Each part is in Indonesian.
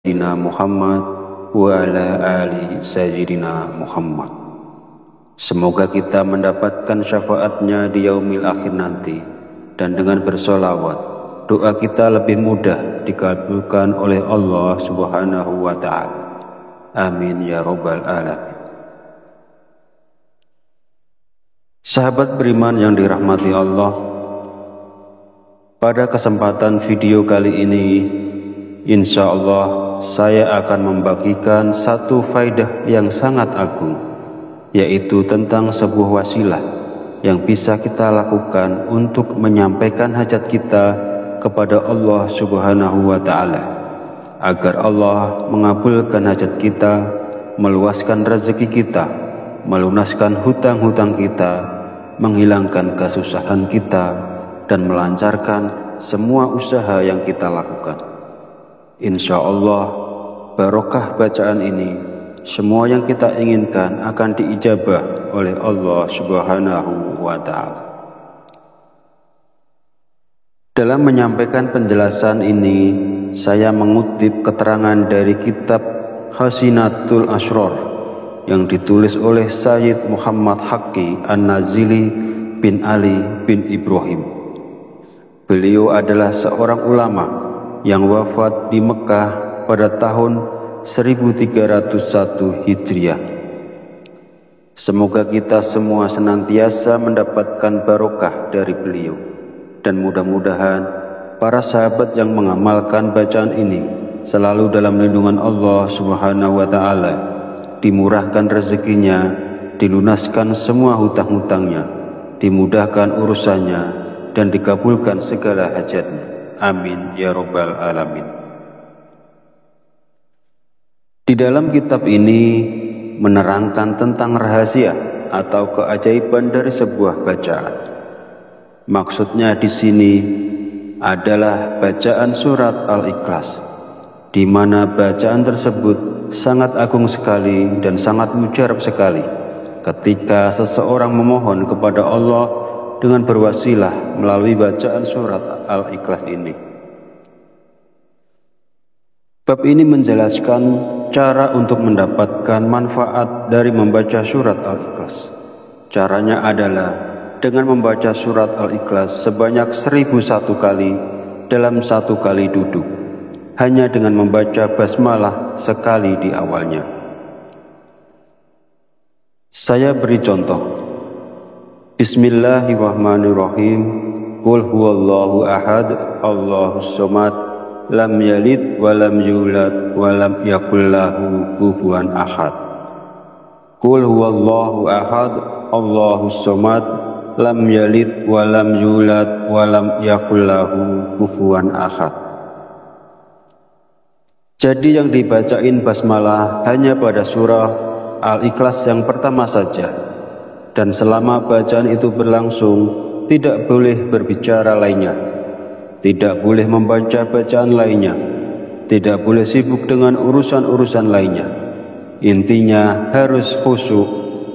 Sayyidina Muhammad wa ala ali Sayyidina Muhammad. Semoga kita mendapatkan syafaatnya di yaumil akhir nanti, dan dengan bersolawat doa kita lebih mudah dikabulkan oleh Allah Subhanahu wa ta'ala. Amin ya rabbal alamin. Sahabat beriman yang dirahmati Allah, pada kesempatan video kali ini insya Allah saya akan membagikan satu faidah yang sangat agung, yaitu tentang sebuah wasilah yang bisa kita lakukan untuk menyampaikan hajat kita kepada Allah Subhanahu wa ta'ala, agar Allah mengabulkan hajat kita, meluaskan rezeki kita, melunaskan hutang-hutang kita, menghilangkan kesusahan kita, dan melancarkan semua usaha yang kita lakukan. Insya Allah, barokah bacaan ini, semua yang kita inginkan akan diijabah oleh Allah Subhanahu wa ta'ala. Dalam menyampaikan penjelasan ini, saya mengutip keterangan dari kitab Hasinatul Asrar yang ditulis oleh Sayyid Muhammad Haqqi An-Nazili bin Ali bin Ibrahim. Beliau adalah seorang ulama yang wafat di Mekah pada tahun 1301 Hijriah. Semoga kita semua senantiasa mendapatkan barokah dari beliau, dan mudah-mudahan para sahabat yang mengamalkan bacaan ini selalu dalam lindungan Allah Subhanahu wa ta'ala, dimurahkan rezekinya, dilunaskan semua hutang-hutangnya, dimudahkan urusannya, dan dikabulkan segala hajatnya. Amin ya rabbal alamin. Di dalam kitab ini menerangkan tentang rahasia atau keajaiban dari sebuah bacaan. Maksudnya di sini adalah bacaan surat Al-Ikhlas, di mana bacaan tersebut sangat agung sekali dan sangat mujarab sekali ketika seseorang memohon kepada Allah dengan berwasilah melalui bacaan surat Al-Ikhlas ini. Bab ini menjelaskan cara untuk mendapatkan manfaat dari membaca surat Al-Ikhlas. Caranya adalah dengan membaca surat Al-Ikhlas sebanyak 1001 kali dalam satu kali duduk, hanya dengan membaca basmalah sekali di awalnya. Saya beri contoh. Bismillahirrahmanirrahim. Qul huwallahu ahad, Allahus somad, lam yalid wa lam yulad wa lam yakul lahu kufuwan ahad. Qul huwallahu ahad, Allahus somad, lam yalid wa lam yulad wa lam yakul lahu kufuwan ahad. Jadi yang dibacain basmalah hanya pada surah Al-Ikhlas yang pertama saja, dan selama bacaan itu berlangsung tidak boleh berbicara lainnya, tidak boleh membaca bacaan lainnya, tidak boleh sibuk dengan urusan-urusan lainnya. Intinya harus khusyuk,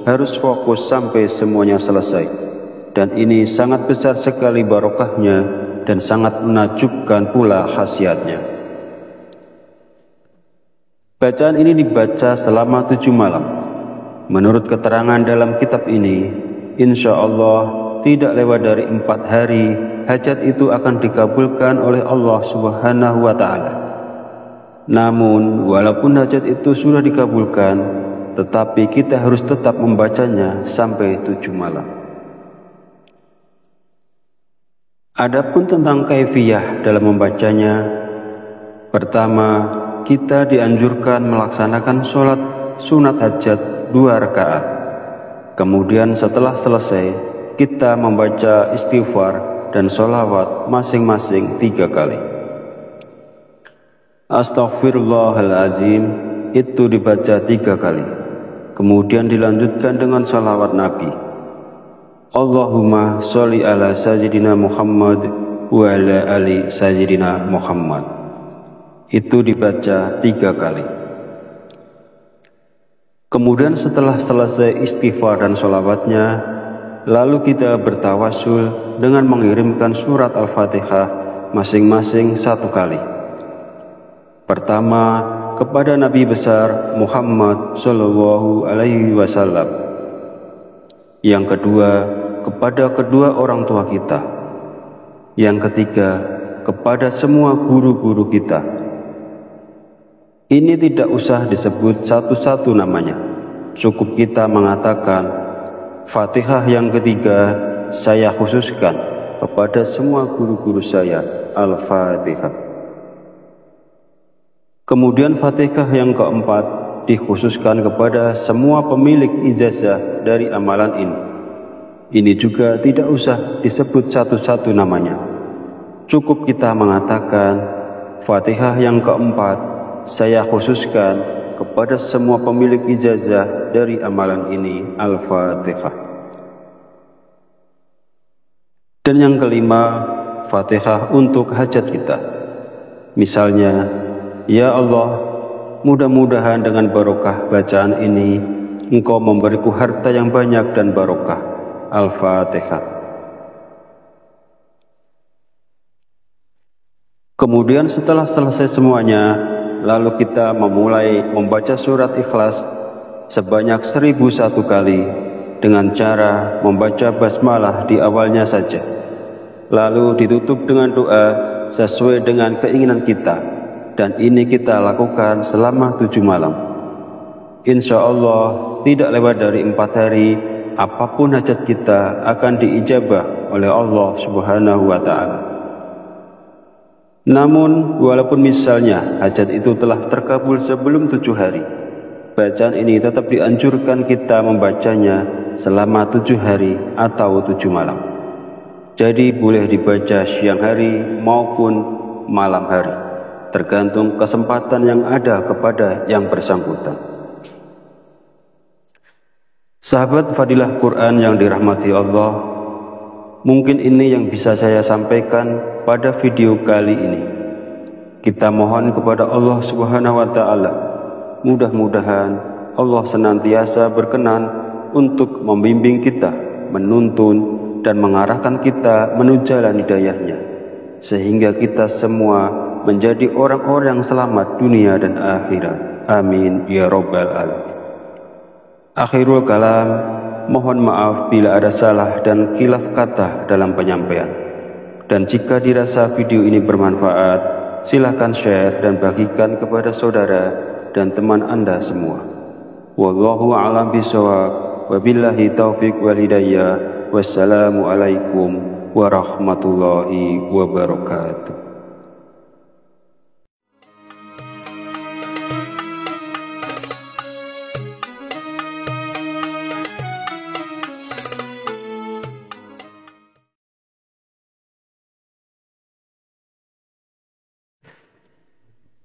harus fokus sampai semuanya selesai, dan ini sangat besar sekali barokahnya dan sangat menakjubkan pula khasiatnya. Bacaan ini dibaca selama 7 malam. Menurut keterangan dalam kitab ini, insya Allah tidak lewat dari 4 hari hajat itu akan dikabulkan oleh Allah Subhanahu wa ta'ala. Namun walaupun hajat itu sudah dikabulkan, tetapi kita harus tetap membacanya sampai 7 malam. Adapun tentang kaifiyah dalam membacanya, pertama, kita dianjurkan melaksanakan sholat sunat hajat 2 rakaat. Kemudian setelah selesai, kita membaca istighfar dan sholawat masing-masing 3 kali. Astaghfirullahalazim itu dibaca 3 kali. Kemudian dilanjutkan dengan sholawat Nabi. Allahumma sholli ala Sayyidina Muhammad wa ala ali Sayyidina Muhammad. Itu dibaca 3 kali. Kemudian setelah selesai istighfar dan sholawatnya, lalu kita bertawasul dengan mengirimkan surat Al-Fatihah masing-masing 1 kali. Pertama kepada Nabi besar Muhammad Shallallahu Alaihi Wasallam. Yang kedua, kepada kedua orang tua kita. Yang ketiga, kepada semua guru-guru kita. Ini tidak usah disebut satu-satu namanya. Cukup kita mengatakan, Fatihah yang ketiga saya khususkan kepada semua guru-guru saya, Al-Fatihah. Kemudian Fatihah yang keempat dikhususkan kepada semua pemilik ijazah dari amalan ini. Ini juga tidak usah disebut satu-satu namanya. Cukup kita mengatakan, Fatihah yang keempat saya khususkan kepada semua pemilik ijazah dari amalan ini, Al-Fatihah. Dan yang kelima, Fatihah untuk hajat kita. Misalnya, ya Allah, mudah-mudahan dengan barokah bacaan ini Engkau memberiku harta yang banyak dan barokah. Al-Fatihah. Kemudian setelah selesai semuanya, lalu kita memulai membaca surat Ikhlas sebanyak 1001 kali dengan cara membaca basmalah di awalnya saja. Lalu ditutup dengan doa sesuai dengan keinginan kita, dan ini kita lakukan selama 7 malam. Insya Allah tidak lewat dari 4 hari, apapun hajat kita akan diijabah oleh Allah Subhanahu wa Ta'ala. Namun, walaupun misalnya hajat itu telah terkabul sebelum 7 hari, bacaan ini tetap dianjurkan kita membacanya selama 7 hari atau 7 malam. Jadi boleh dibaca siang hari maupun malam hari, tergantung kesempatan yang ada kepada yang bersangkutan. Sahabat Fadilah Quran yang dirahmati Allah, mungkin ini yang bisa saya sampaikan pada video kali ini. Kita mohon kepada Allah Subhanahu wa Ta'ala, mudah-mudahan Allah senantiasa berkenan untuk membimbing kita, menuntun dan mengarahkan kita menuju jalan hidayahnya, sehingga kita semua menjadi orang-orang yang selamat dunia dan akhirat. Amin ya Rabbal Alamin. Akhirul kalam, mohon maaf bila ada salah dan khilaf kata dalam penyampaian. Dan jika dirasa video ini bermanfaat, silakan share dan bagikan kepada saudara dan teman Anda semua. Wallahu a'lam bishawab, wabillahi taufiq wal hidayah. Wassalamualaikum warahmatullahi wabarakatuh.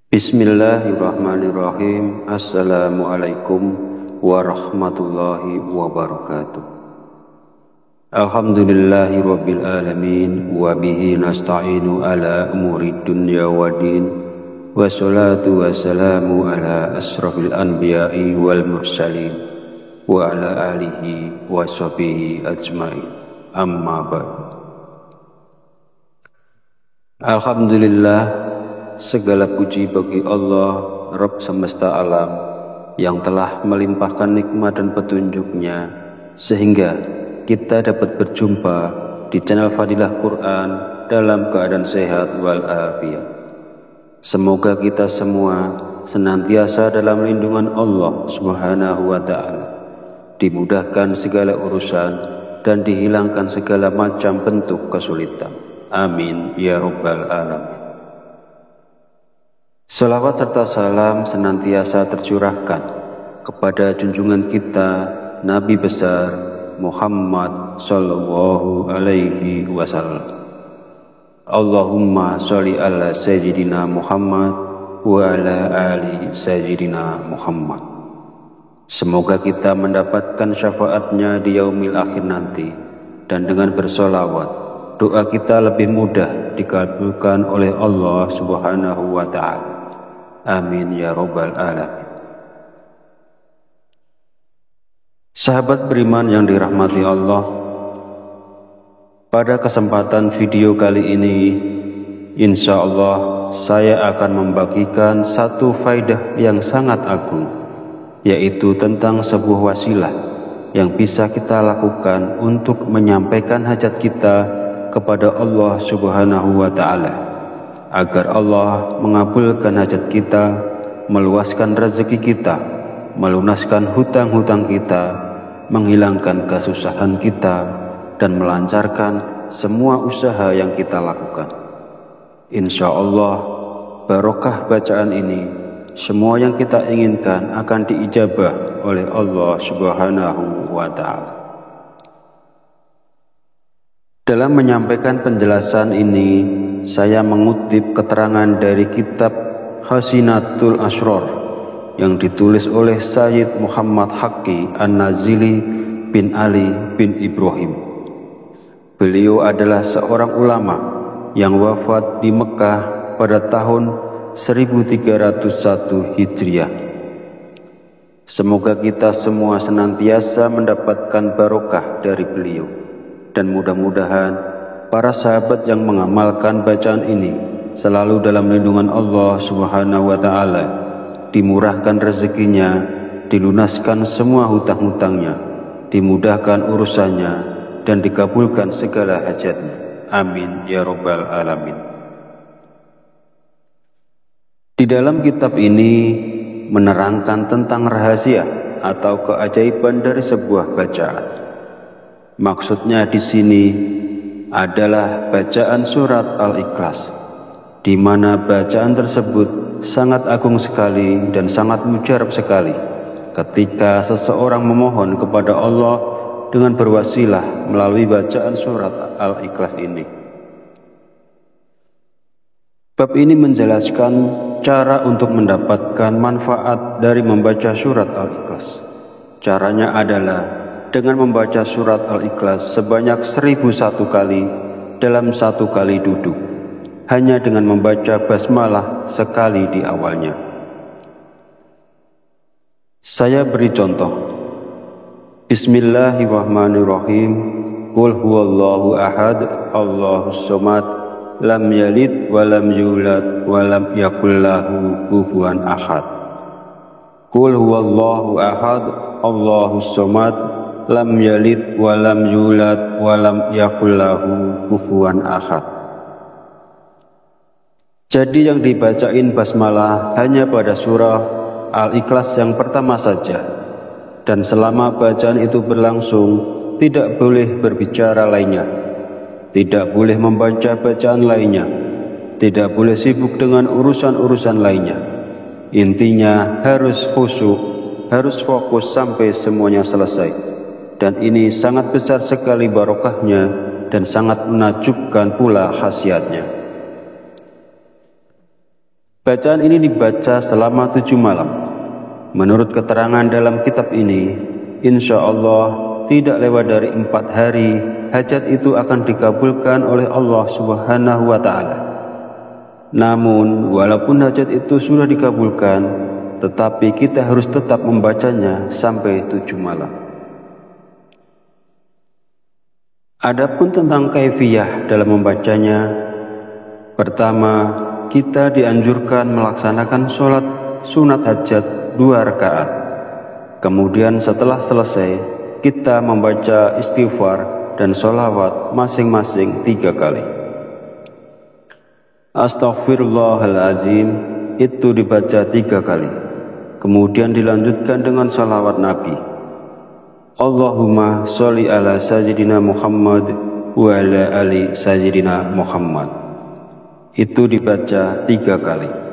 Bismillahirrahmanirrahim. Assalamualaikum warahmatullahi wabarakatuh. Alhamdulillahi rabbil alamin, wa bihi nasta'inu ala umuri dunya waddin, wassalatu wassalamu ala asrafil anbiya'i wal mursalin, wa ala alihi wa sahbihi ajma'in. Amma ba'd. Alhamdulillah, segala puji bagi Allah, Rabb semesta alam, yang telah melimpahkan nikmat dan petunjuknya sehingga kita dapat berjumpa di channel Fadilah Quran dalam keadaan sehat walafiat. Semoga kita semua senantiasa dalam lindungan Allah Subhanahu wa Ta'ala, dimudahkan segala urusan dan dihilangkan segala macam bentuk kesulitan. Amin ya Rabbal Alamin. Salawat serta salam senantiasa tercurahkan kepada junjungan kita Nabi besar Muhammad Sallallahu Alaihi Wasallam. Allahumma sholli ala Sayyidina Muhammad wa ala ali Sayyidina Muhammad. Semoga kita mendapatkan syafaatnya di yaumil akhir nanti, dan dengan bersolawat doa kita lebih mudah dikabulkan oleh Allah Subhanahu wa Ta'ala. Amin ya Rabbal Alamin. Sahabat beriman yang dirahmati Allah, pada kesempatan video kali ini, insya Allah saya akan membagikan satu faidah yang sangat agung, yaitu tentang sebuah wasilah yang bisa kita lakukan untuk menyampaikan hajat kita kepada Allah Subhanahu wa Ta'ala, agar Allah mengabulkan hajat kita, meluaskan rezeki kita, melunaskan hutang-hutang kita, menghilangkan kesusahan kita, dan melancarkan semua usaha yang kita lakukan. Insya Allah, barokah bacaan ini, semua yang kita inginkan akan diijabah oleh Allah Subhanahu wa Ta'ala. Dalam menyampaikan penjelasan ini, saya mengutip keterangan dari kitab Hasinatul Asrar yang ditulis oleh Sayyid Muhammad Haqqi An-Nazili bin Ali bin Ibrahim. Beliau adalah seorang ulama yang wafat di Mekah pada tahun 1301 Hijriah. Semoga kita semua senantiasa mendapatkan barokah dari beliau, dan mudah-mudahan para sahabat yang mengamalkan bacaan ini selalu dalam lindungan Allah Subhanahu wa Ta'ala, dimurahkan rezekinya, dilunaskan semua hutang-hutangnya, dimudahkan urusannya, dan dikabulkan segala hajatnya. Amin ya Rabbal Alamin. Di dalam kitab ini menerangkan tentang rahasia atau keajaiban dari sebuah bacaan. Maksudnya di sini adalah bacaan surat Al-Ikhlas, di mana bacaan tersebut sangat agung sekali dan sangat mujarab sekali ketika seseorang memohon kepada Allah dengan berwasilah melalui bacaan surat Al-Ikhlas ini. Bab ini menjelaskan cara untuk mendapatkan manfaat dari membaca surat Al-Ikhlas. Caranya adalah dengan membaca surat Al-Ikhlas sebanyak 1001 kali dalam satu kali duduk, hanya dengan membaca basmalah sekali di awalnya. Saya beri contoh. Bismillahirrahmanirrahim. Qul huwallahu ahad, Allahus somad, lam yalid wa lam yulad wa lam yakul lahu kufuwan ahad. Qul huwallahu ahad, Allahus somad, lam yalid wa lam yulad wa lam yakul lahu kufuwan ahad. Jadi yang dibacain basmalah hanya pada surah Al-Ikhlas yang pertama saja, dan selama bacaan itu berlangsung tidak boleh berbicara lainnya, tidak boleh membaca bacaan lainnya, tidak boleh sibuk dengan urusan-urusan lainnya. Intinya harus khusyuk, harus fokus sampai semuanya selesai. Dan ini sangat besar sekali barokahnya dan sangat menakjubkan pula khasiatnya. Bacaan ini dibaca selama 7 malam. Menurut keterangan dalam kitab ini, insya Allah tidak lewat dari 4 hari hajat itu akan dikabulkan oleh Allah Subhanahu wa Ta'ala. Namun walaupun hajat itu sudah dikabulkan, tetapi kita harus tetap membacanya sampai 7 malam. Adapun tentang kaifiyah dalam membacanya, pertama, kita dianjurkan melaksanakan sholat sunat hajat 2 rakaat. Kemudian setelah selesai, kita membaca istighfar dan sholawat masing-masing 3 kali. Astaghfirullahalazim itu dibaca 3 kali. Kemudian dilanjutkan dengan sholawat Nabi. Allahumma sholli ala sayyidina Muhammad wa ala ali sayyidina Muhammad. Itu dibaca 3 kali.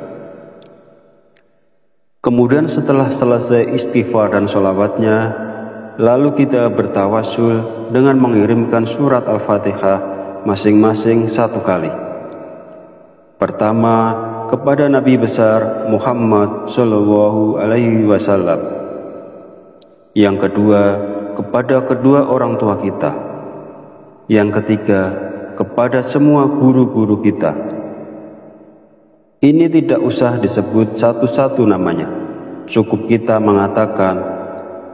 Kemudian setelah selesai istighfar dan sholawatnya, lalu kita bertawasul dengan mengirimkan surat Al-Fatihah masing-masing 1 kali. Pertama, kepada Nabi besar Muhammad Sallallahu Alaihi Wasallam. Yang kedua, kepada kedua orang tua kita. Yang ketiga, kepada semua guru-guru kita. Ini tidak usah disebut satu-satu namanya. Cukup kita mengatakan,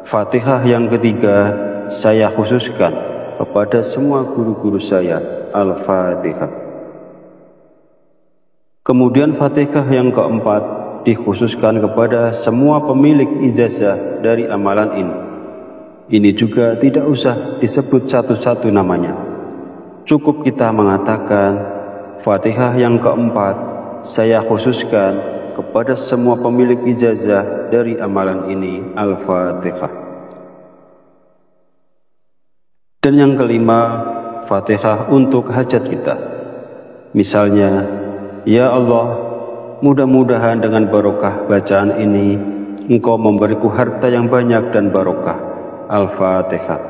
Fatihah yang ketiga saya khususkan kepada semua guru-guru saya. Al-Fatihah. Kemudian Fatihah yang keempat dikhususkan kepada semua pemilik ijazah dari amalan ini. Ini juga tidak usah disebut satu-satu namanya. Cukup kita mengatakan, Fatihah yang keempat saya khususkan kepada semua pemilik ijazah dari amalan ini. Al-Fatihah. Dan yang kelima, Fatihah untuk hajat kita. Misalnya, ya Allah, mudah-mudahan dengan barokah bacaan ini Engkau memberiku harta yang banyak dan barokah. Al-Fatihah.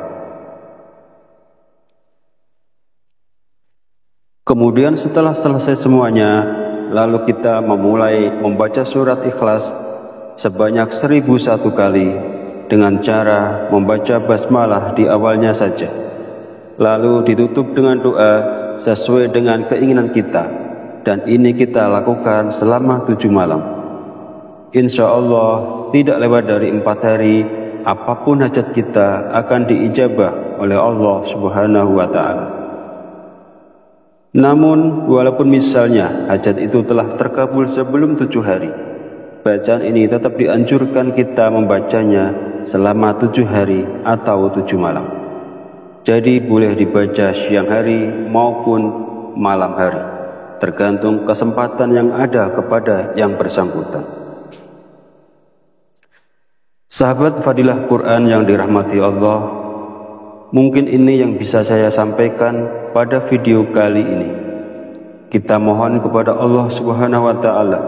Kemudian setelah selesai semuanya, lalu kita memulai membaca surat Ikhlas sebanyak 1001 kali dengan cara membaca basmalah di awalnya saja. Lalu ditutup dengan doa sesuai dengan keinginan kita, dan ini kita lakukan selama 7 malam. Insya Allah tidak lewat dari 4 hari, apapun hajat kita akan diijabah oleh Allah Subhanahu wa Ta'ala. Namun walaupun misalnya hajat itu telah terkabul sebelum 7 hari, bacaan ini tetap dianjurkan kita membacanya selama 7 hari atau 7 malam. Jadi boleh dibaca siang hari maupun malam hari, tergantung kesempatan yang ada kepada yang bersangkutan. Sahabat Fadilah Quran yang dirahmati Allah, mungkin ini yang bisa saya sampaikan pada video kali ini. Kita mohon kepada Allah Subhanahu wa Ta'ala,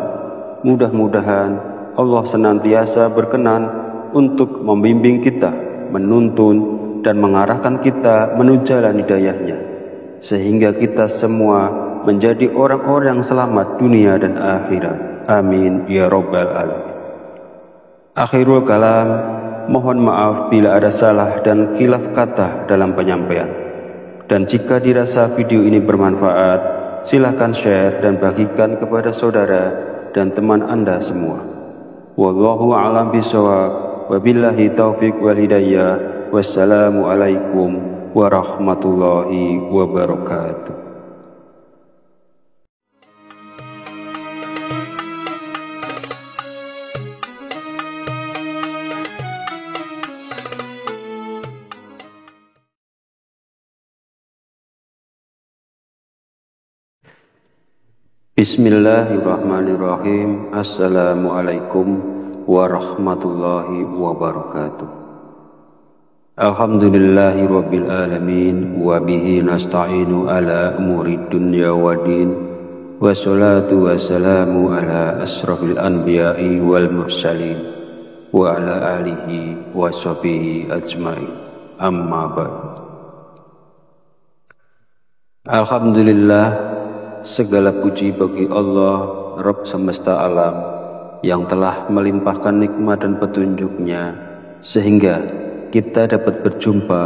mudah-mudahan Allah senantiasa berkenan untuk membimbing kita, menuntun dan mengarahkan kita menuju jalan hidayahnya, sehingga kita semua menjadi orang-orang yang selamat dunia dan akhirat. Amin ya Rabbal Alamin. Akhirul kalam, mohon maaf bila ada salah dan khilaf kata dalam penyampaian. Dan jika dirasa video ini bermanfaat, silakan share dan bagikan kepada saudara dan teman Anda semua. Wallahu a'lam bishawab, wabillahi taufiq wal hidayah. Wassalamualaikum warahmatullahi wabarakatuh. Bismillahirrahmanirrahim. Assalamualaikum warahmatullahi wabarakatuh. Alhamdulillahi rabbil alamin, wa bihi nasta'inu ala umuri dunya waddin, wassalatu wassalamu ala asrafil anbiya'i wal mursalin, wa ala alihi wa sahbihi ajma'in. Amma ba'd. Alhamdulillah, segala puji bagi Allah, Rabb semesta alam, yang telah melimpahkan nikmat dan petunjuknya sehingga kita dapat berjumpa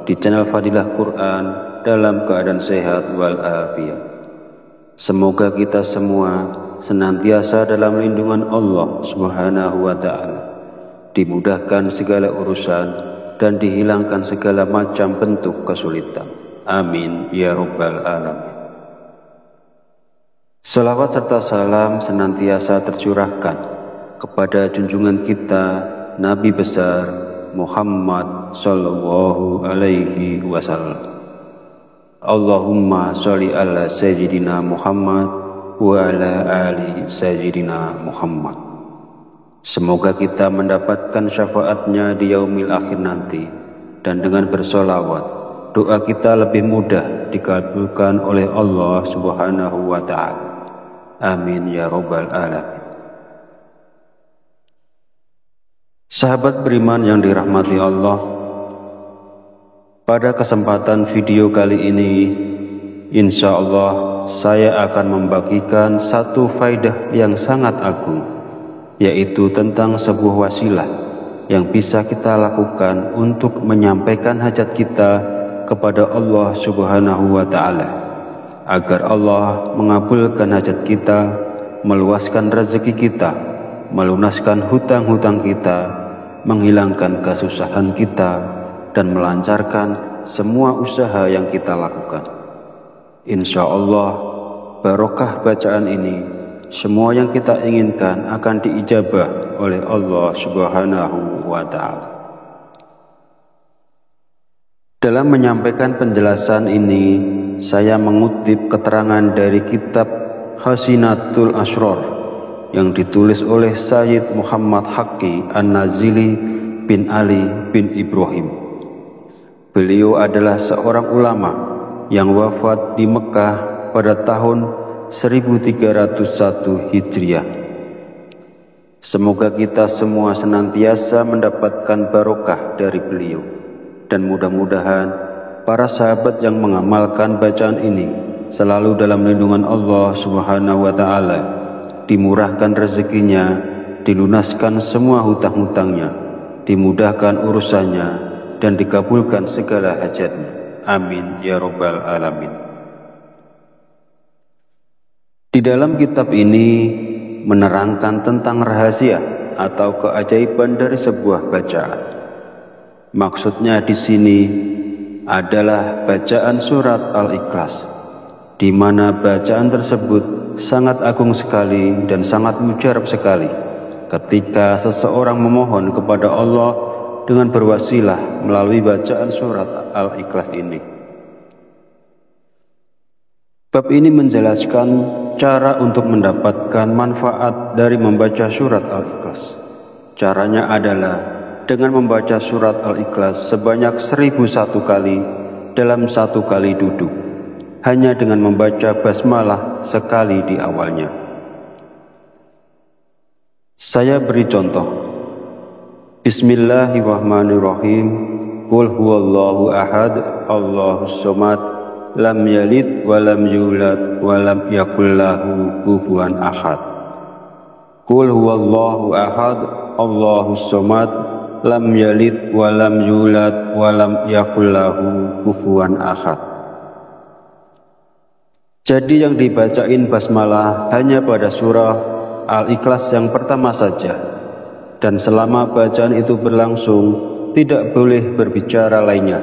di channel Fadilah Quran dalam keadaan sehat walafiat. Semoga kita semua senantiasa dalam lindungan Allah Subhanahu wa Ta'ala, dimudahkan segala urusan dan dihilangkan segala macam bentuk kesulitan. Amin ya Rabbal Alamin. Salawat serta salam senantiasa tercurahkan kepada junjungan kita Nabi besar Muhammad sallallahu alaihi wasallam. Allahumma sholli ala sayyidina Muhammad wa ala ali sayyidina Muhammad. Semoga kita mendapatkan syafaatnya di yaumil akhir nanti, dan dengan bersolawat doa kita lebih mudah dikabulkan oleh Allah Subhanahu wa Ta'ala. Amin ya Rabbal Alamin. Sahabat beriman yang dirahmati Allah, pada kesempatan video kali ini, insya Allah saya akan membagikan satu faidah yang sangat agung, yaitu tentang sebuah wasilah yang bisa kita lakukan untuk menyampaikan hajat kita kepada Allah Subhanahu wa Ta'ala, agar Allah mengabulkan hajat kita, meluaskan rezeki kita, melunaskan hutang-hutang kita, menghilangkan kesusahan kita, dan melancarkan semua usaha yang kita lakukan. Insya Allah barokah bacaan ini semua yang kita inginkan akan diijabah oleh Allah Subhanahu wa Ta'ala. Dalam menyampaikan penjelasan ini, saya mengutip keterangan dari kitab Hasinatul Asrar yang ditulis oleh Sayyid Muhammad Haqqi An-Nazili bin Ali bin Ibrahim. Beliau adalah seorang ulama yang wafat di Mekah pada tahun 1301 Hijriah. Semoga kita semua senantiasa mendapatkan barokah dari beliau. Dan mudah-mudahan para sahabat yang mengamalkan bacaan ini selalu dalam lindungan Allah Subhanahu wa Ta'ala, dimurahkan rezekinya, dilunaskan semua hutang-hutangnya, dimudahkan urusannya, dan dikabulkan segala hajatnya. Amin ya Rabbal Alamin. Di dalam kitab ini menerangkan tentang rahasia atau keajaiban dari sebuah bacaan. Maksudnya di sini adalah bacaan surat Al-Ikhlas, di mana bacaan tersebut sangat agung sekali dan sangat mujarab sekali ketika seseorang memohon kepada Allah dengan berwasilah melalui bacaan surat Al-Ikhlas ini. Bab ini menjelaskan cara untuk mendapatkan manfaat dari membaca surat Al-Ikhlas. Caranya adalah dengan membaca surat Al-Ikhlas sebanyak 1001 kali dalam satu kali duduk, hanya dengan membaca basmalah sekali di awalnya. Saya beri contoh. Bismillahirrahmanirrahim. Qul huwallahu ahad, Allahus somad, lam yalid wa lam yulad wa lam yakul lahu kufuwan ahad. Qul huwallahu ahad, Allahus somad, lam yalid wa lam yulad wa lam yakul lahu kufuwan ahad. Jadi yang dibacain basmalah hanya pada surah Al-Ikhlas yang pertama saja, dan selama bacaan itu berlangsung tidak boleh berbicara lainnya,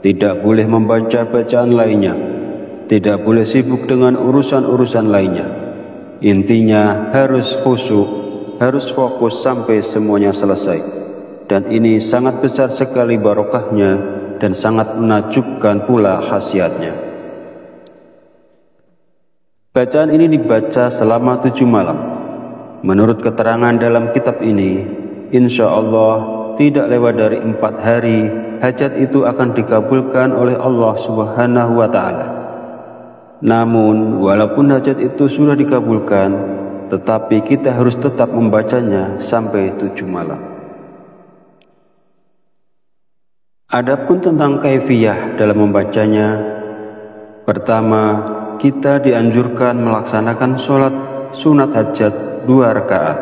tidak boleh membaca bacaan lainnya, tidak boleh sibuk dengan urusan-urusan lainnya. Intinya harus khusyuk, harus fokus sampai semuanya selesai. Dan ini sangat besar sekali barokahnya dan sangat menakjubkan pula khasiatnya. Bacaan ini dibaca selama 7 malam. Menurut keterangan dalam kitab ini, insya Allah tidak lewat dari 4 hari hajat itu akan dikabulkan oleh Allah Subhanahu wa Ta'ala. Namun walaupun hajat itu sudah dikabulkan, tetapi kita harus tetap membacanya sampai 7 malam. Adapun tentang kaifiyah dalam membacanya, pertama, kita dianjurkan melaksanakan sholat sunat hajat 2 rakaat.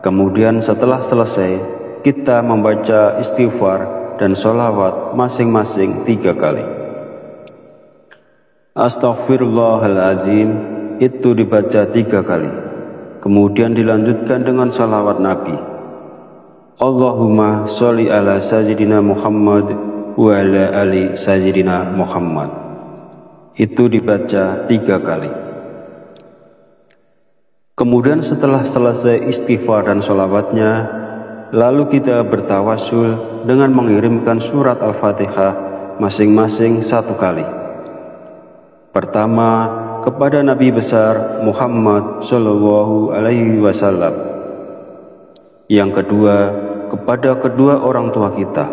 Kemudian setelah selesai, kita membaca istighfar dan sholawat masing-masing 3 kali. Astaghfirullahalazim itu dibaca 3 kali. Kemudian dilanjutkan dengan sholawat Nabi. Allahumma sholli ala sayyidina Muhammad wa ala ali sayyidina Muhammad. Itu dibaca 3 kali. Kemudian setelah selesai istighfar dan sholawatnya, lalu kita bertawasul dengan mengirimkan surat Al-Fatihah masing-masing 1 kali. Pertama, kepada Nabi besar Muhammad Sallallahu Alaihi Wasallam. Yang kedua, kepada kedua orang tua kita.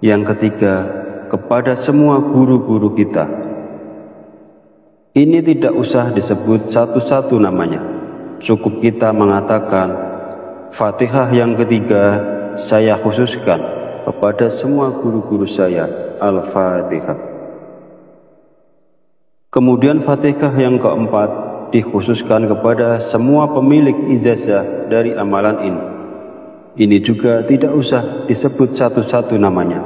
Yang ketiga, kepada semua guru-guru kita. Ini tidak usah disebut satu-satu namanya. Cukup kita mengatakan, Fatihah yang ketiga saya khususkan kepada semua guru-guru saya, Al-Fatihah. Kemudian Fatihah yang keempat dikhususkan kepada semua pemilik ijazah dari amalan ini. Ini juga tidak usah disebut satu-satu namanya.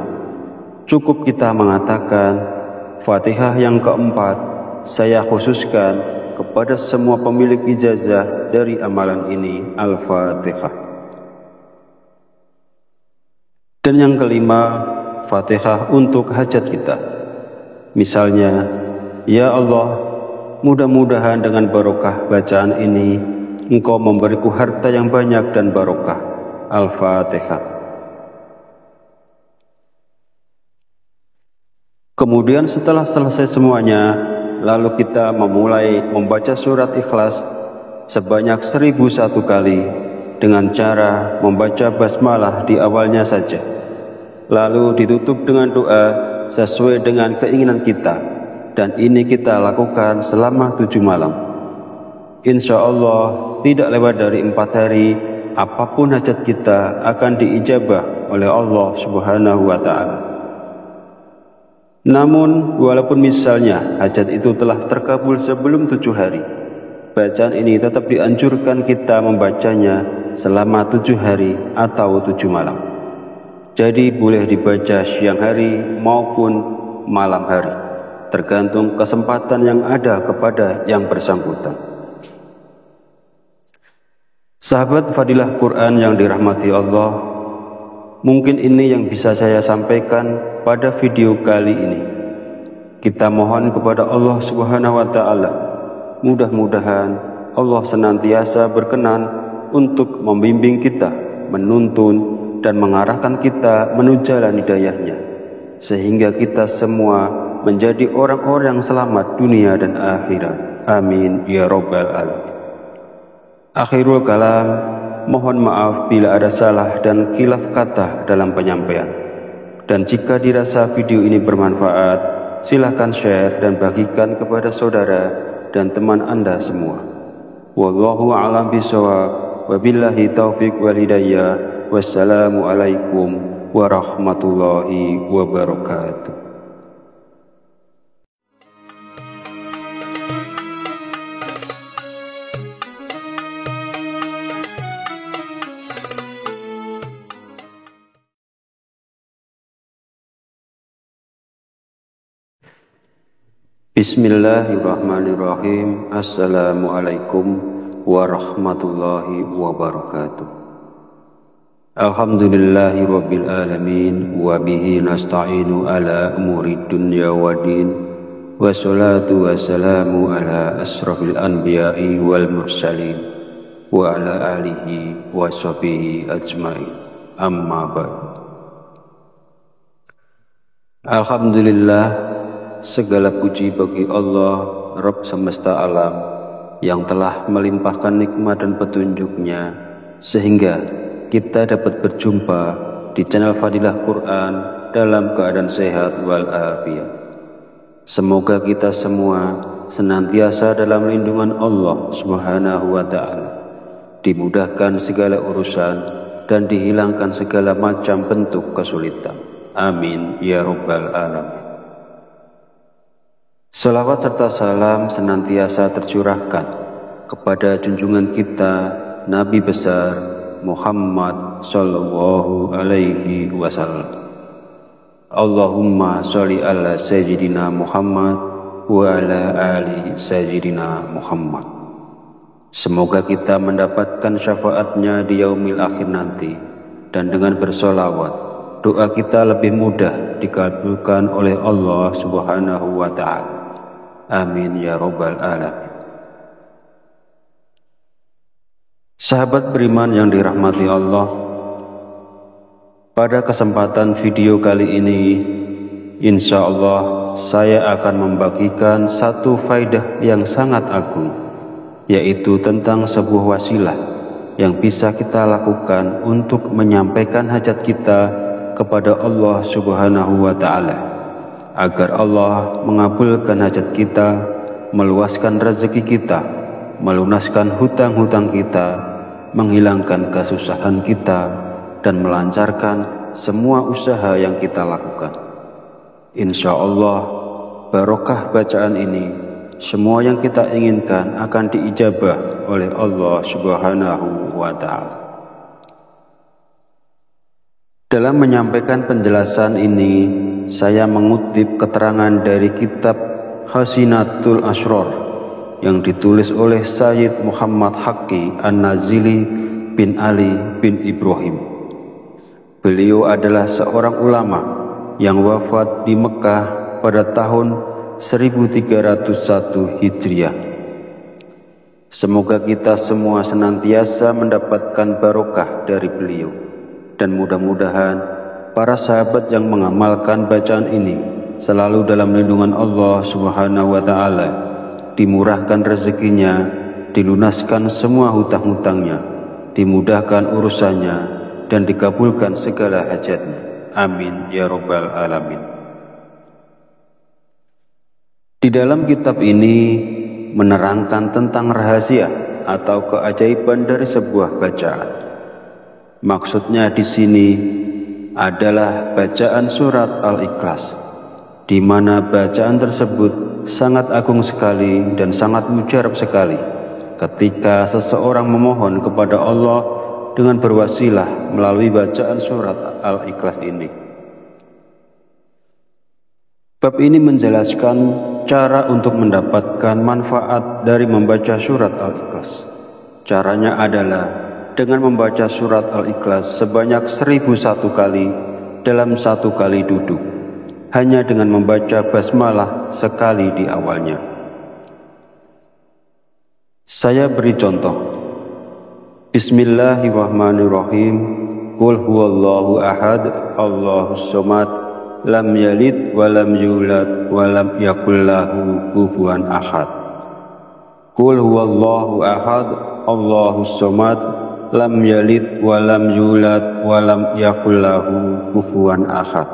Cukup kita mengatakan, Fatihah yang keempat saya khususkan kepada semua pemilik ijazah dari amalan ini, Al-Fatihah. Dan yang kelima, Fatihah untuk hajat kita. Misalnya, Ya Allah, mudah-mudahan dengan barokah bacaan ini Engkau memberiku harta yang banyak dan barokah. Al-Fatihah. Kemudian setelah selesai semuanya, lalu kita memulai membaca surat Ikhlas sebanyak 1001 kali dengan cara membaca basmalah di awalnya saja. Lalu ditutup dengan doa sesuai dengan keinginan kita, dan ini kita lakukan selama 7 malam. Insya Allah tidak lewat dari 4 hari, apapun hajat kita akan diijabah oleh Allah Subhanahu wa Ta'ala. Namun walaupun misalnya hajat itu telah terkabul sebelum 7 hari, bacaan ini tetap dianjurkan kita membacanya selama 7 hari atau 7 malam. Jadi boleh dibaca siang hari maupun malam hari, tergantung kesempatan yang ada kepada yang bersangkutan. Sahabat Fadilah Quran yang dirahmati Allah, mungkin ini yang bisa saya sampaikan pada video kali ini. Kita mohon kepada Allah Subhanahu wa Ta'ala, mudah-mudahan Allah senantiasa berkenan untuk membimbing kita, menuntun dan mengarahkan kita menuju jalan hidayahnya, sehingga kita semua menjadi orang-orang yang selamat dunia dan akhirat. Amin ya Rabbal Alamin. Akhirul kalam, mohon maaf bila ada salah dan khilaf kata dalam penyampaian. Dan jika dirasa video ini bermanfaat, silahkan share dan bagikan kepada saudara dan teman Anda semua. Wallahu a'lam bishawab, wabillahi taufiq wal hidayah. Wassalamualaikum warahmatullahi wabarakatuh. Bismillahirrahmanirrahim. Assalamualaikum warahmatullahi wabarakatuh. Alhamdulillahi rabbil alamin, wa bihi nasta'inu ala umuri dunya waddin, wassalatu wassalamu ala asrafil anbiya'i wal mursalin, wa ala alihi wa sahbihi ajma'in. Amma ba'd. Alhamdulillah, segala puji bagi Allah, Rabb semesta alam, yang telah melimpahkan nikmat dan petunjuknya sehingga kita dapat berjumpa di channel Fadilah Quran dalam keadaan sehat walafiat. Semoga kita semua senantiasa dalam lindungan Allah Subhanahu wa Ta'ala, dimudahkan segala urusan dan dihilangkan segala macam bentuk kesulitan. Amin ya Rabbal Alamin. Salawat serta salam senantiasa tercurahkan kepada junjungan kita Nabi besar Muhammad sallallahu alaihi wasallam. Allahumma sholli ala sayyidina Muhammad wa ala ali sayyidina Muhammad. Semoga kita mendapatkan syafaatnya di yaumil akhir nanti, dan dengan bersolawat doa kita lebih mudah dikabulkan oleh Allah Subhanahu wa Ta'ala. Amin ya Rabbal Alamin. Sahabat beriman yang dirahmati Allah, pada kesempatan video kali ini, insya Allah saya akan membagikan satu faidah yang sangat agung, yaitu tentang sebuah wasilah yang bisa kita lakukan untuk menyampaikan hajat kita kepada Allah Subhanahu wa Ta'ala, agar Allah mengabulkan hajat kita, meluaskan rezeki kita, melunaskan hutang-hutang kita, menghilangkan kesusahan kita, dan melancarkan semua usaha yang kita lakukan. Insya Allah, barokah bacaan ini, semua yang kita inginkan akan diijabah oleh Allah Subhanahu wa Ta'ala. Dalam menyampaikan penjelasan ini, saya mengutip keterangan dari kitab Hasinatul Asrar yang ditulis oleh Sayyid Muhammad Haqqi An-Nazili bin Ali bin Ibrahim. Beliau adalah seorang ulama yang wafat di Mekah pada tahun 1301 Hijriah. Semoga kita semua senantiasa mendapatkan barokah dari beliau, dan mudah-mudahan para sahabat yang mengamalkan bacaan ini selalu dalam lindungan Allah Subhanahu wa Ta'ala, dimurahkan rezekinya, dilunaskan semua hutang-hutangnya, dimudahkan urusannya, dan dikabulkan segala hajatnya. Amin ya Rabbal Alamin. Di dalam kitab ini menerangkan tentang rahasia atau keajaiban dari sebuah bacaan. Maksudnya di sini adalah bacaan surat Al-Ikhlas, di mana bacaan tersebut sangat agung sekali dan sangat mujarab sekali ketika seseorang memohon kepada Allah dengan berwasilah melalui bacaan surat Al-Ikhlas ini. Bab ini menjelaskan cara untuk mendapatkan manfaat dari membaca surat Al-Ikhlas. Caranya adalah dengan membaca surat Al-Ikhlas sebanyak 1001 kali dalam satu kali duduk, hanya dengan membaca basmalah sekali di awalnya. Saya beri contoh. Bismillahirrahmanirrahim. Qul huwallahu ahad, Allahus somad, lam yalid walam yulad walam yakul lahu kufuwan ahad. Qul huwallahu ahad, Allahus somad, lam yalid walam yulad walam yakul lahu kufuwan ahad.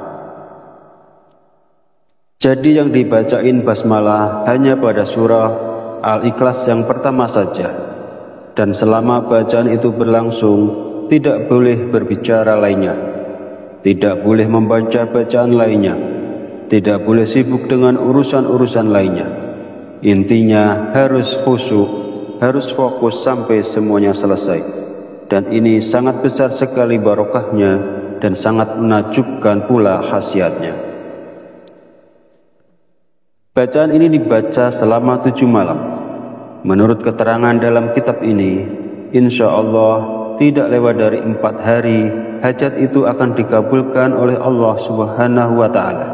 Jadi yang dibacain basmalah hanya pada surah Al-Ikhlas yang pertama saja, dan selama bacaan itu berlangsung tidak boleh berbicara lainnya, tidak boleh membaca bacaan lainnya, tidak boleh sibuk dengan urusan-urusan lainnya. Intinya harus khusyuk, harus fokus sampai semuanya selesai. Dan ini sangat besar sekali barokahnya dan sangat menakjubkan pula khasiatnya. Bacaan ini dibaca selama 7 malam. Menurut keterangan dalam kitab ini, insya Allah tidak lewat dari 4 hari hajat itu akan dikabulkan oleh Allah Subhanahu wa Ta'ala.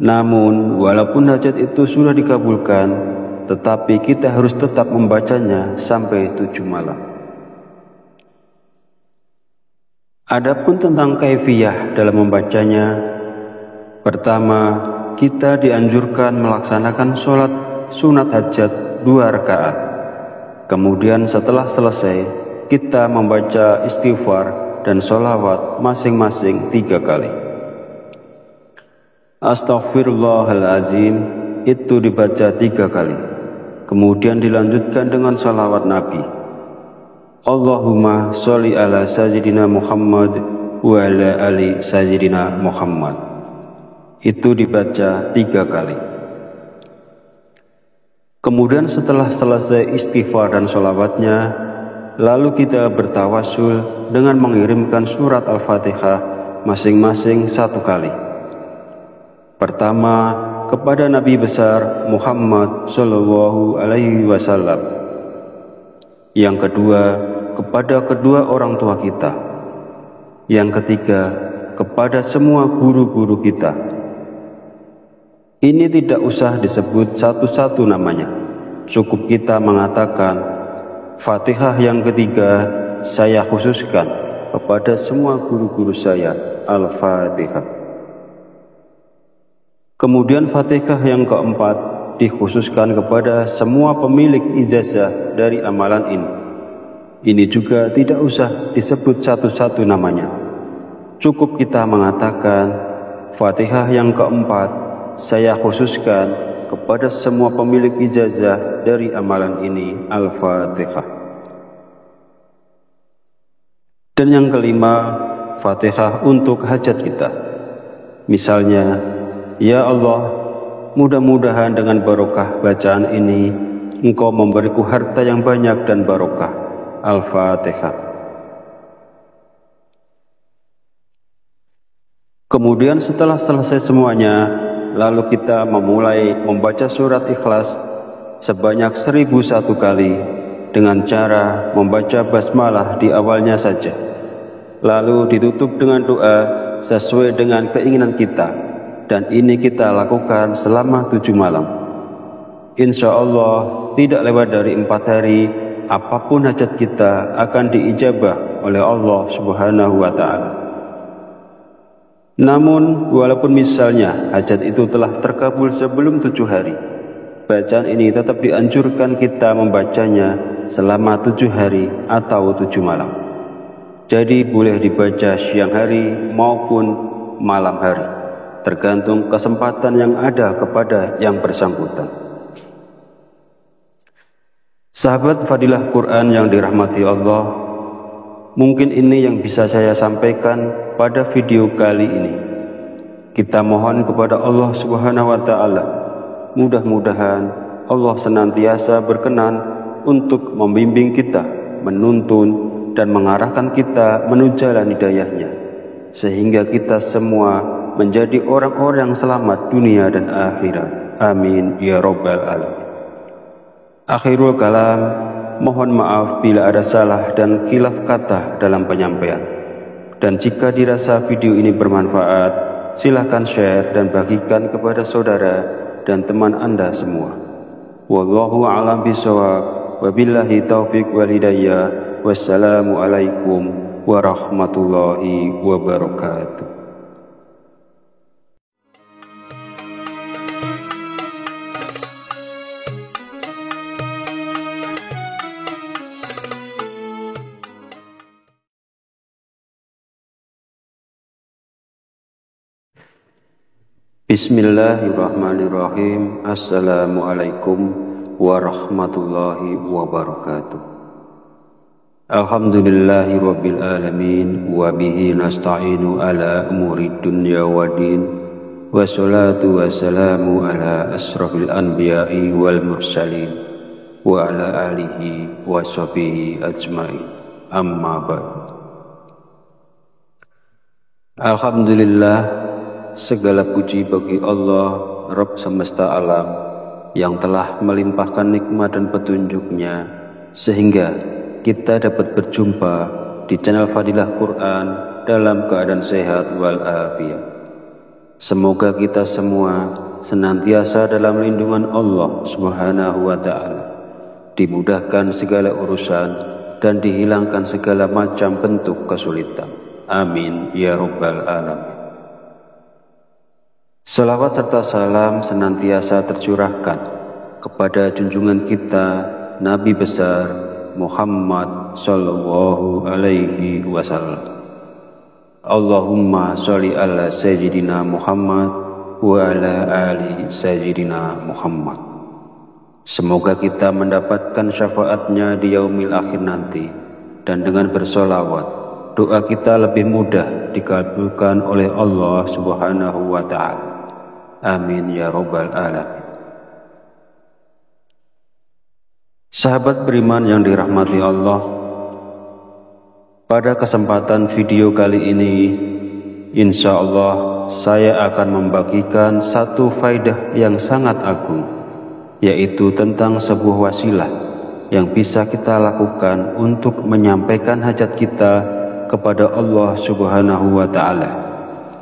Namun walaupun hajat itu sudah dikabulkan, tetapi kita harus tetap membacanya sampai 7 malam. Adapun tentang kaifiyah dalam membacanya, pertama, kita dianjurkan melaksanakan sholat sunat hajat 2 rakaat. Kemudian setelah selesai, kita membaca istighfar dan sholawat masing-masing 3 kali. Astaghfirullahalazim itu dibaca 3 kali. Kemudian dilanjutkan dengan sholawat Nabi. Allahumma sholli ala sayyidina Muhammad wa ala ali sayyidina Muhammad. Itu dibaca 3 kali. Kemudian setelah selesai istighfar dan sholawatnya, lalu kita bertawasul dengan mengirimkan surat Al-Fatihah masing-masing 1 kali. Pertama, kepada Nabi besar Muhammad Sallallahu Alaihi Wasallam. Yang kedua, kepada kedua orang tua kita. Yang ketiga, kepada semua guru-guru kita. Ini tidak usah disebut satu-satu namanya. Cukup kita mengatakan, Fatihah yang ketiga saya khususkan kepada semua guru-guru saya, Al-Fatihah. Kemudian Fatihah yang keempat dikhususkan kepada semua pemilik ijazah dari amalan ini. Ini juga tidak usah disebut satu-satu namanya. Cukup kita mengatakan, Fatihah yang keempat saya khususkan kepada semua pemilik ijazah dari amalan ini, Al-Fatihah. Dan yang kelima, Fatihah untuk hajat kita. Misalnya, ya Allah, mudah-mudahan dengan barokah bacaan ini Engkau memberiku harta yang banyak dan barokah. Al-Fatihah. Kemudian setelah selesai semuanya, lalu kita memulai membaca surat Ikhlas sebanyak 1001 kali dengan cara membaca basmalah di awalnya saja. Lalu ditutup dengan doa sesuai dengan keinginan kita. dan ini kita lakukan selama 7 malam. Insya Allah tidak lewat dari 4 hari, apapun hajat kita akan diijabah oleh Allah Subhanahu wa Ta'ala. Namun walaupun misalnya hajat itu telah terkabul sebelum 7 hari, bacaan ini tetap dianjurkan kita membacanya selama 7 hari atau 7 malam. Jadi boleh dibaca siang hari maupun malam hari, tergantung kesempatan yang ada kepada yang bersangkutan. Sahabat Fadilah Quran yang dirahmati Allah, mungkin ini yang bisa saya sampaikan pada video kali ini. Kita mohon kepada Allah Subhanahu wa Ta'ala, mudah-mudahan Allah senantiasa berkenan untuk membimbing kita, menuntun dan mengarahkan kita menuju jalan hidayahnya, sehingga kita semua menjadi orang-orang yang selamat dunia dan akhirat. Amin ya Rabbal Alamin. Akhirul kalam, mohon maaf bila ada salah dan khilaf kata dalam penyampaian. Dan jika dirasa video ini bermanfaat, silakan share dan bagikan kepada saudara dan teman Anda semua. Wallahu a'lam bishawab, wabillahi taufiq wal hidayah. Wassalamualaikum warahmatullahi wabarakatuh. Bismillahirrahmanirrahim. Assalamualaikum warahmatullahi wabarakatuh. Alhamdulillahi rabbil alamin, wa bihi nasta'inu ala umuri dunya waddin, wassalatu wassalamu ala asrafil anbiya'i wal mursalin, wa ala alihi wa sahbihi ajma'in, amma ba'd. Alhamdulillah, segala puji bagi Allah, Rabb semesta alam, yang telah melimpahkan nikmat dan petunjuknya, sehingga kita dapat berjumpa di channel Fadilah Quran dalam keadaan sehat walafiat. Semoga kita semua senantiasa dalam lindungan Allah Subhanahu wa Ta'ala, dimudahkan segala urusan dan dihilangkan segala macam bentuk kesulitan. Amin ya Rabbal Alamin. Salawat serta salam senantiasa tercurahkan kepada junjungan kita Nabi besar Muhammad sallallahu alaihi wasallam. Allahumma sholli ala sayyidina Muhammad wa ala ali sayyidina Muhammad. Semoga kita mendapatkan syafaatnya di yaumil akhir nanti, dan dengan bersolawat doa kita lebih mudah dikabulkan oleh Allah Subhanahu wa Ta'ala. Amin ya Rabbal Alamin. Sahabat beriman yang dirahmati Allah, pada kesempatan video kali ini, insya Allah saya akan membagikan satu faidah yang sangat agung, yaitu tentang sebuah wasilah yang bisa kita lakukan untuk menyampaikan hajat kita kepada Allah Subhanahu wa Ta'ala,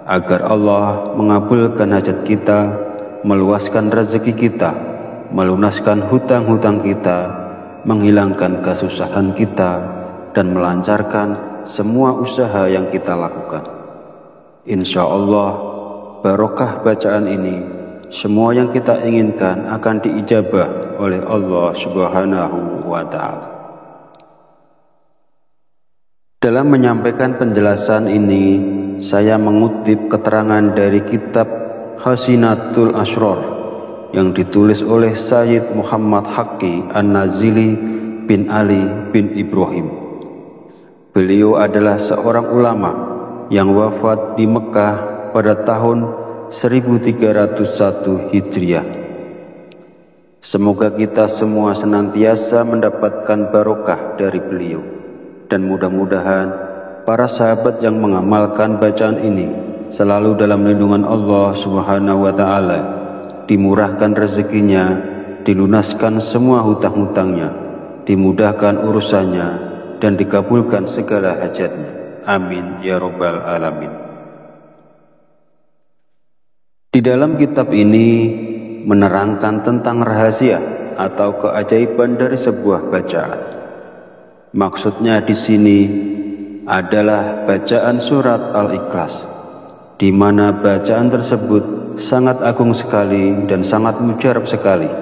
agar Allah mengabulkan hajat kita, meluaskan rezeki kita, melunaskan hutang-hutang kita, menghilangkan kesusahan kita, dan melancarkan semua usaha yang kita lakukan. Insya Allah, barokah bacaan ini, semua yang kita inginkan akan diijabah oleh Allah Subhanahu wa Ta'ala. Dalam menyampaikan penjelasan ini, saya mengutip keterangan dari kitab Hasinatul Asrar yang ditulis oleh Sayyid Muhammad Haqqi An-Nazili bin Ali bin Ibrahim. Beliau adalah seorang ulama yang wafat di Mekah pada tahun 1301 Hijriah. Semoga kita semua senantiasa mendapatkan barokah dari beliau, dan mudah-mudahan para sahabat yang mengamalkan bacaan ini selalu dalam lindungan Allah Subhanahu wa Ta'ala, dimurahkan rezekinya, dilunaskan semua hutang-hutangnya, dimudahkan urusannya, dan dikabulkan segala hajatnya. Amin ya Rabbal Alamin. Di dalam kitab ini menerangkan tentang rahasia atau keajaiban dari sebuah bacaan. Maksudnya di sini adalah bacaan surat Al-Ikhlas, di mana bacaan tersebut sangat agung sekali dan sangat mujarab sekali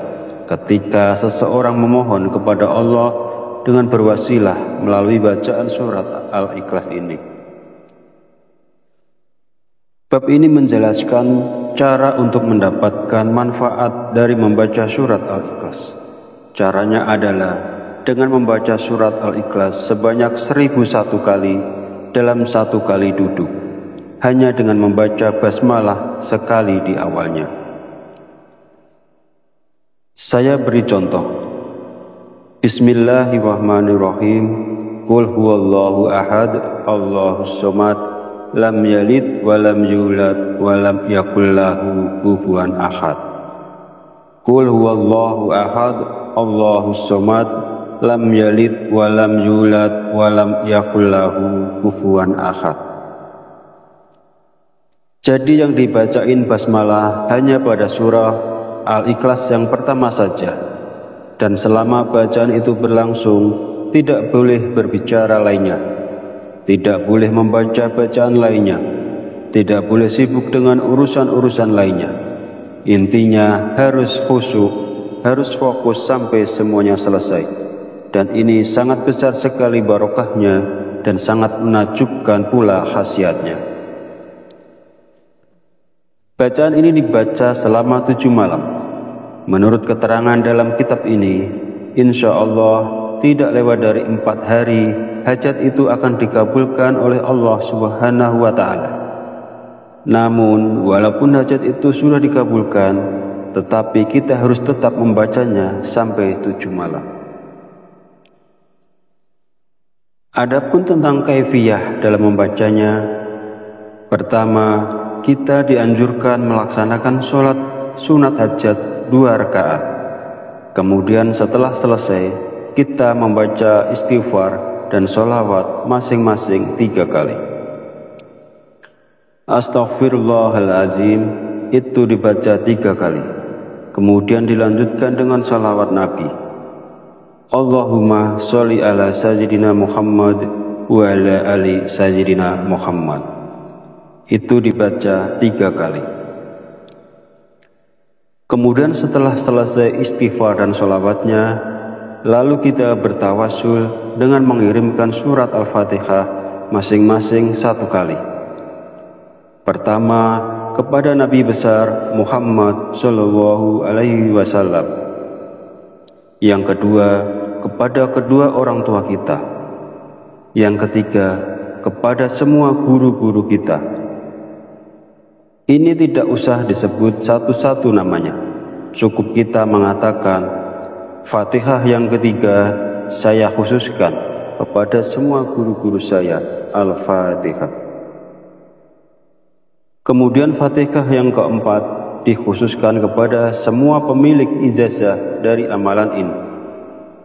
ketika seseorang memohon kepada Allah dengan berwasilah melalui bacaan surat Al-Ikhlas ini. Bab ini menjelaskan cara untuk mendapatkan manfaat dari membaca surat Al-Ikhlas. Caranya adalah dengan membaca surat Al-Ikhlas sebanyak 1001 kali dalam satu kali duduk, hanya dengan membaca basmalah sekali di awalnya. Saya beri contoh. Bismillahirrahmanirrahim. Qul huwallahu ahad, Allahus somad, lam yalid walam yulad walam yakul lahu kufuwan ahad. Qul huwallahu ahad, Allahus somad, lam yalid walam yulad walam yakul lahu kufuwan ahad. Jadi yang dibacain basmalah hanya pada surah Al-Ikhlas yang pertama saja, dan selama bacaan itu berlangsung tidak boleh berbicara lainnya, tidak boleh membaca bacaan lainnya, tidak boleh sibuk dengan urusan-urusan lainnya. Intinya harus khusyuk, harus fokus sampai semuanya selesai. Dan ini sangat besar sekali barokahnya dan sangat menakjubkan pula khasiatnya. Bacaan ini dibaca selama 7 malam. Menurut keterangan dalam kitab ini, insya Allah tidak lewat dari 4 hari hajat itu akan dikabulkan oleh Allah Subhanahu wa Ta'ala. Namun walaupun hajat itu sudah dikabulkan, tetapi kita harus tetap membacanya sampai 7 malam. Adapun tentang kaifiyah dalam membacanya, pertama, kita dianjurkan melaksanakan sholat sunat hajat 2 rakaat. Kemudian setelah selesai, kita membaca istighfar dan sholawat masing-masing 3 kali. Astaghfirullahalazim itu dibaca 3 kali. Kemudian dilanjutkan dengan sholawat Nabi. Allahumma sholli ala sayyidina Muhammad wa ala ali sayyidina Muhammad. Itu dibaca 3 kali. Kemudian setelah selesai istighfar dan sholawatnya, lalu kita bertawasul dengan mengirimkan surat Al-Fatihah masing-masing 1 kali. Pertama, kepada Nabi besar Muhammad Shallallahu Alaihi Wasallam. Yang kedua, kepada kedua orang tua kita. Yang ketiga, kepada semua guru-guru kita. Ini tidak usah disebut satu-satu namanya. Cukup kita mengatakan, Fatihah yang ketiga saya khususkan kepada semua guru-guru saya, Al-Fatihah. Kemudian Fatihah yang keempat dikhususkan kepada semua pemilik ijazah dari amalan ini.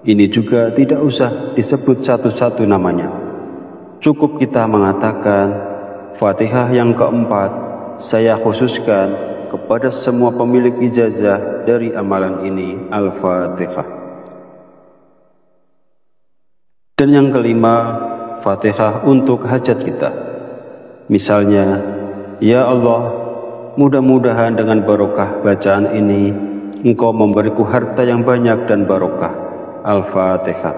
Ini juga tidak usah disebut satu-satu namanya. Cukup kita mengatakan, Fatihah yang keempat saya khususkan kepada semua pemilik ijazah dari amalan ini, Al-Fatihah. Dan yang kelima, Fatihah untuk hajat kita. Misalnya, ya Allah, mudah-mudahan dengan barokah bacaan ini Engkau memberiku harta yang banyak dan barokah. Al-Fatihah.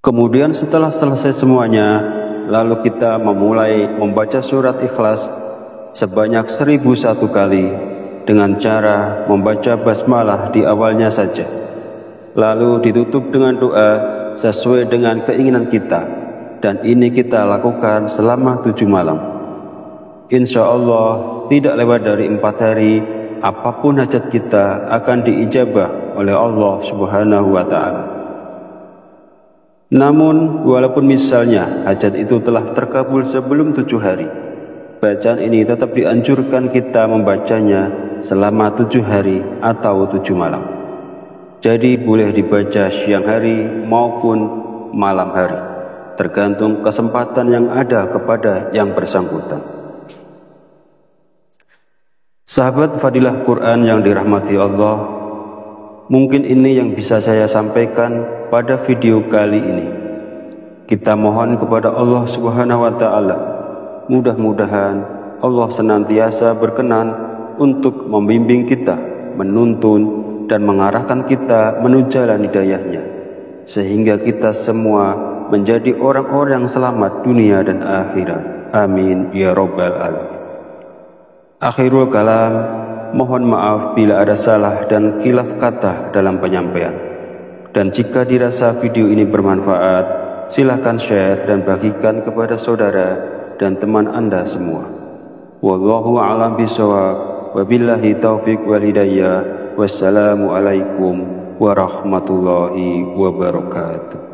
Kemudian setelah selesai semuanya, lalu kita memulai membaca surat Ikhlas sebanyak 1001 kali dengan cara membaca basmalah di awalnya saja. Lalu ditutup dengan doa sesuai dengan keinginan kita, dan ini kita lakukan selama 7 malam. Insya Allah tidak lewat dari 4 hari, apapun hajat kita akan diijabah oleh Allah Subhanahu wa Ta'ala. Namun walaupun misalnya hajat itu telah terkabul sebelum 7 hari, bacaan ini tetap dianjurkan kita membacanya selama 7 hari atau 7 malam. Jadi boleh dibaca siang hari maupun malam hari. tergantung kesempatan yang ada kepada yang bersangkutan. Sahabat Fadilah Quran yang dirahmati Allah, mungkin ini yang bisa saya sampaikan pada video kali ini. Kita mohon kepada Allah Subhanahu wa Ta'ala, mudah-mudahan Allah senantiasa berkenan untuk membimbing kita, menuntun dan mengarahkan kita menuju jalan hidayahnya, sehingga kita semua menjadi orang-orang yang selamat dunia dan akhirat. Amin ya Rabbal Alamin. Akhirul kalam, mohon maaf bila ada salah dan khilaf kata dalam penyampaian. Dan jika dirasa video ini bermanfaat, silakan share dan bagikan kepada saudara dan teman Anda semua. Wallahu a'lam bishawab, wabillahi taufiq wal hidayah. Wassalamualaikum warahmatullahi wabarakatuh.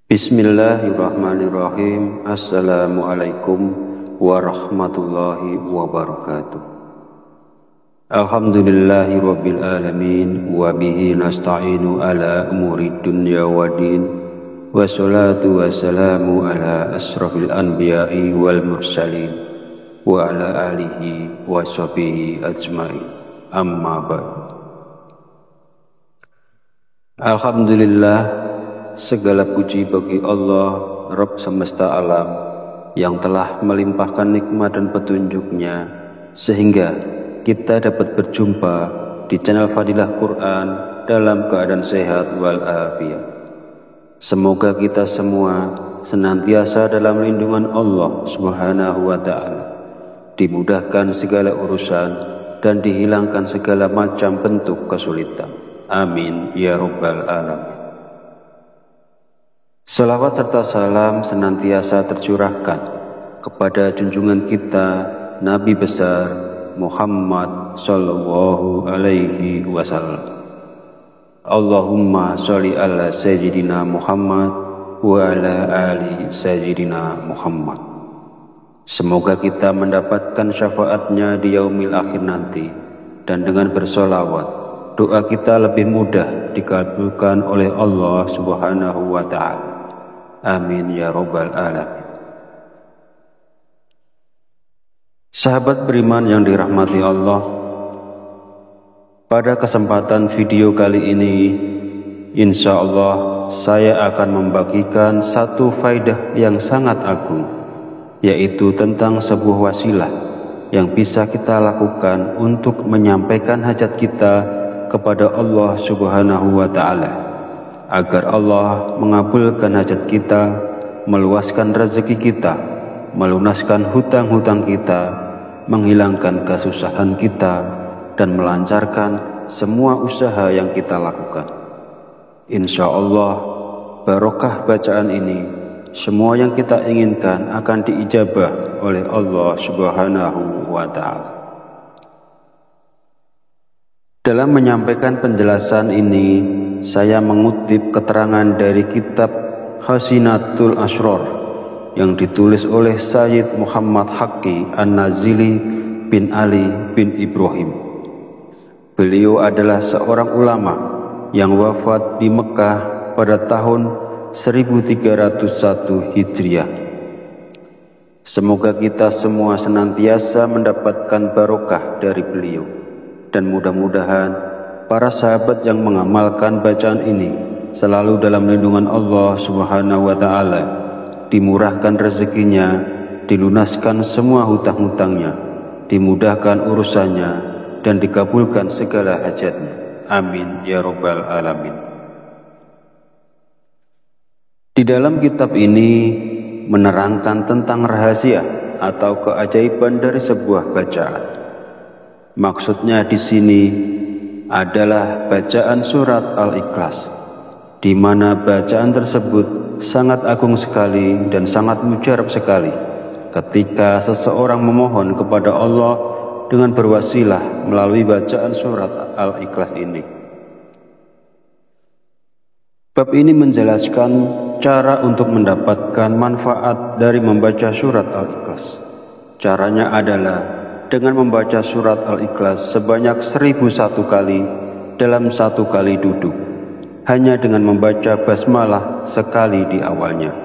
Bismillahirrahmanirrahim. Assalamualaikum warahmatullahi wabarakatuh. Alhamdulillahi rabbil alamin, wa bihi nasta'inu ala umuri dunya waddin, wassalatu wassalamu ala asrafil anbiya'i wal mursalin, wa ala alihi wa sahbihi ajma'in. Amma ba'd. Alhamdulillah, segala puji bagi Allah, Rabb semesta alam, yang telah melimpahkan nikmat dan petunjuknya sehingga kita dapat berjumpa di channel Fadilah Quran dalam keadaan sehat walafiat. Semoga kita semua senantiasa dalam lindungan Allah Subhanahu wa Ta'ala, dimudahkan segala urusan dan dihilangkan segala macam bentuk kesulitan. Amin ya Rabbal Alamin. Salawat serta salam senantiasa tercurahkan kepada junjungan kita Nabi besar Muhammad sallallahu alaihi wasallam. Allahumma sholli ala sayyidina Muhammad wa ala ali sayyidina Muhammad. Semoga kita mendapatkan syafaatnya di yaumil akhir nanti, dan dengan bersolawat doa kita lebih mudah dikabulkan oleh Allah Subhanahu wa Ta'ala. Amin ya Rabbal Alamin. Sahabat beriman yang dirahmati Allah, pada kesempatan video kali ini, insya Allah saya akan membagikan satu faidah yang sangat agung, yaitu tentang sebuah wasilah yang bisa kita lakukan untuk menyampaikan hajat kita kepada Allah Subhanahu wa Ta'ala, agar Allah mengabulkan hajat kita, meluaskan rezeki kita, melunaskan hutang-hutang kita, menghilangkan kesusahan kita, dan melancarkan semua usaha yang kita lakukan. Insya Allah, barokah bacaan ini, semua yang kita inginkan akan diijabah oleh Allah Subhanahu wa Ta'ala. Dalam menyampaikan penjelasan ini, saya mengutip keterangan dari kitab Hasinatul Asrar yang ditulis oleh Sayyid Muhammad Haqqi An-Nazili bin Ali bin Ibrahim. Beliau adalah seorang ulama yang wafat di Mekah pada tahun 1301 Hijriah. Semoga kita semua senantiasa mendapatkan barokah dari beliau, dan mudah-mudahan para sahabat yang mengamalkan bacaan ini selalu dalam lindungan Allah Subhanahu wa Ta'ala, dimurahkan rezekinya, dilunaskan semua hutang-hutangnya, dimudahkan urusannya, dan dikabulkan segala hajatnya. Amin ya Rabbal Alamin. Di dalam kitab ini menerangkan tentang rahasia atau keajaiban dari sebuah bacaan. Maksudnya di sini adalah bacaan surat Al-Ikhlas, di mana bacaan tersebut sangat agung sekali dan sangat mujarab sekali ketika seseorang memohon kepada Allah dengan berwasilah melalui bacaan surat Al-Ikhlas ini. Bab ini menjelaskan cara untuk mendapatkan manfaat dari membaca surat Al-Ikhlas. Caranya adalah dengan membaca surat Al-Ikhlas sebanyak 1001 kali dalam 1 kali duduk, hanya dengan membaca basmalah sekali di awalnya.